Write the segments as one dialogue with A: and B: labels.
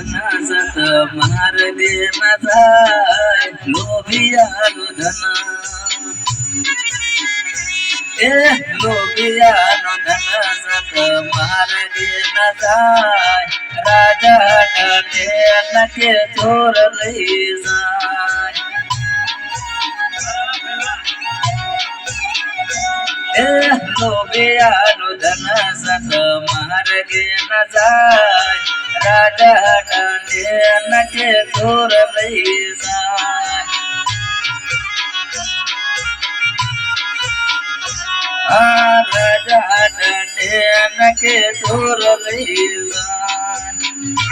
A: ધન સત માર્ગે ન જાય લોભિયાનું ધન એ લોભિયાનું ધન સત માર્ગે ન જાય રાજા ડરે કે ચોર લઈ જાય એ લોભિયાનું ધન સત માર્ગે ન જાય રાજા ડરે કે ચોર લઈ જાય રાજા ડરે કે ચોર લઈ જાય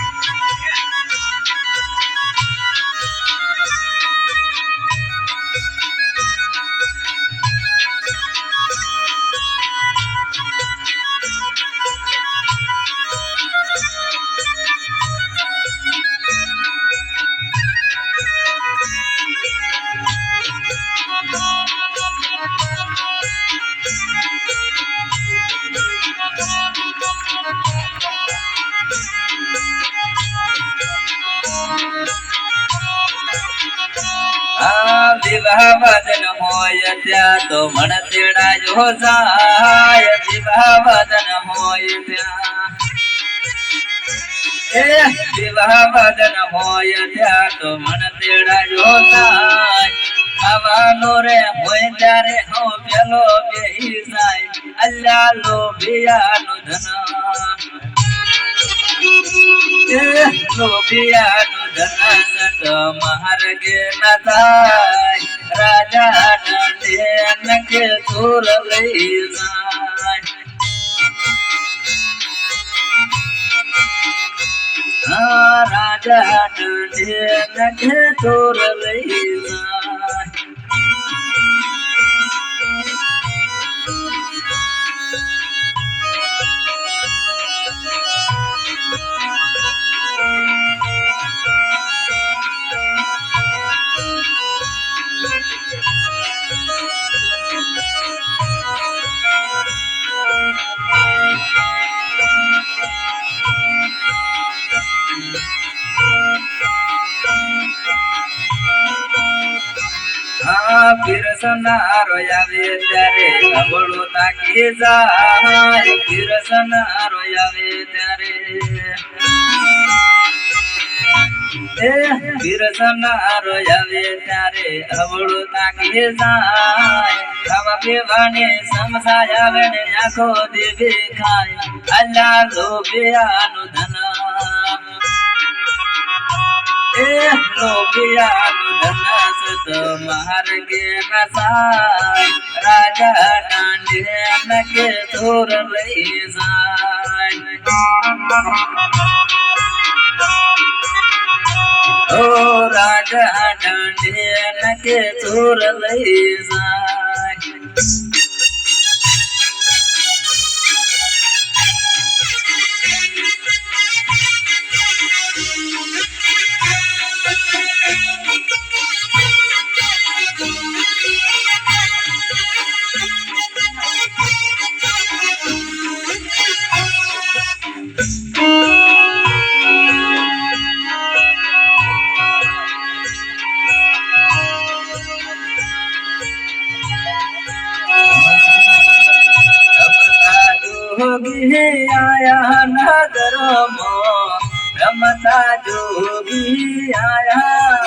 A: વિવાહ વદન હોય ત્યાં તો મણ તેડાયો જાય વિવાહ વદન હોય ત્યાં એ વિવાહ વદન હોય ત્યાં તો મણ તેડાયો જાય આવાનો રે હોય ત્યારે હું પેલો બેહી જાય અલ્લા લોભિયાનું ધન લોભિયાનું ધન સત માર્ગે ન જાય રાજા ડરે કે ચોર લઈ જાય રાજા ડરે કે ચોર લઈ જાય પીરસનારો આવે ત્યારે અબળો તાકી જાય પીરસનારો આવે ત્યારે એ પીરસનારો આવે ત્યારે અબળો તાકી જાય ખાવા પીવાને સમસાય આવે ને આખો દેવે ખાય અલ્લા લોભિયાનું ધન એ લોભિયાનું ધન સત માર્ગે ન જાય રાજા ડરે કે ચોર લઈ જાય ઓ રાજા ડરે કે ચોર લઈ જાય જોગી આયા નગરમાં રમતા જોગી આયા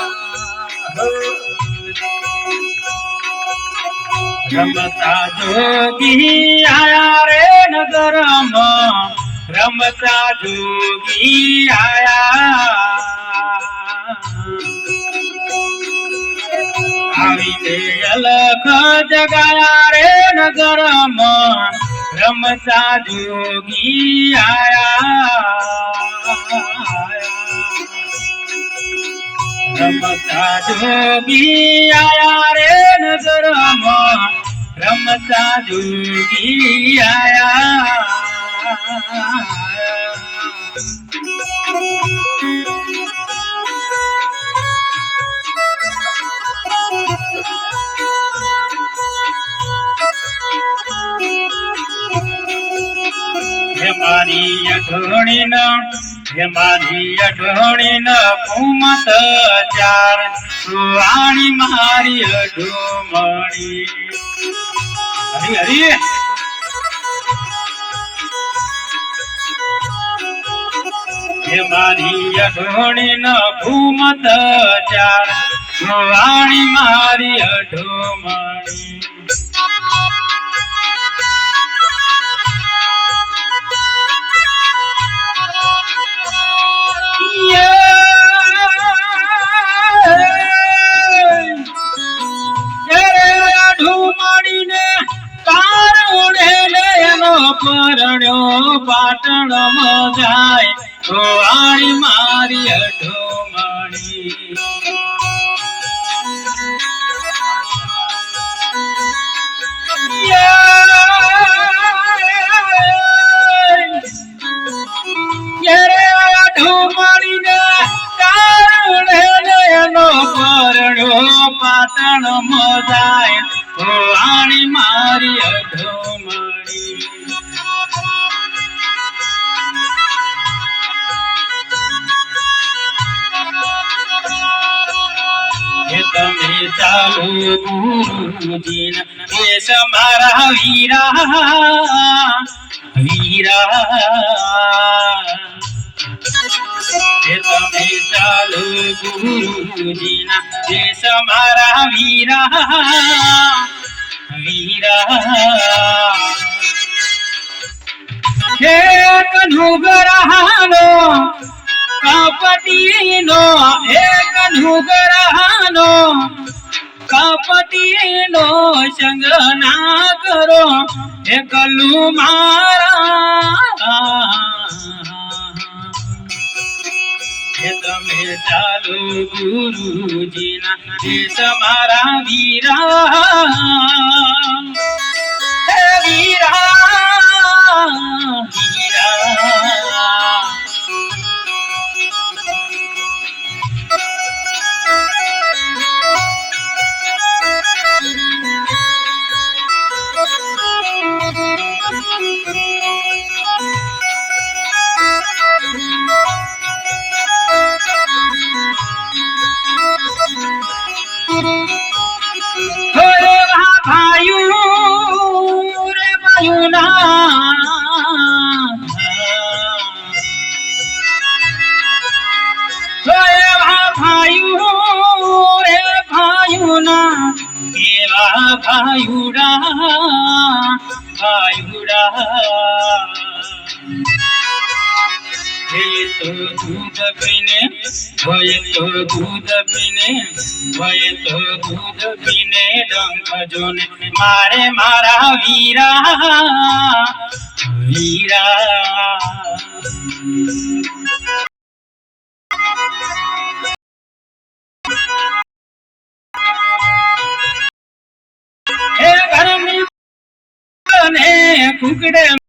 B: રમતા જોગી આયા રે નગરમાં રમતા જોગી આયા આવીને અલખ જગાયા રે નગરમાં રમતા જોગી આયા રમતા જોગી આયા રે નગરમાં રમતા જોગી આયા મારી અઢોણીના હે મારી અઢોણી ન કુમત ચાર સુવાણી મારી અઢોમણી હરી હરી હે મારી અઢોણી ન કુમત ચાર સુવાણી મારી અઢોમણી પરણ્યો પાટણ જાય સુવાણી મારી અઢોમણી અઢોમણીને કારણે એનો પરણ્યો પાટણ જાય સુવાણી મારી અઢોમણી તમે ચાલો ગુરુજીના દેશ મારા વીરા વીરા તમે ચાલો ગુરુજીના દેશ મારા વીરા વીરા હે કનુગરાનો કપટીનો એક નુગરાનો કપટીનો સંગ ના કરો એકલું મારા તમે ચાલો ગુરુજીના દેશ મારા વીરા હે વીરા વીરા ભાયુડા ભાયુડા હે તો દૂધ પીને હોય તો દૂધ પીને હોય તો દૂધ પીને ડંખ જોને મારે મારા વીરા વીરા હે ઘરની કુકડે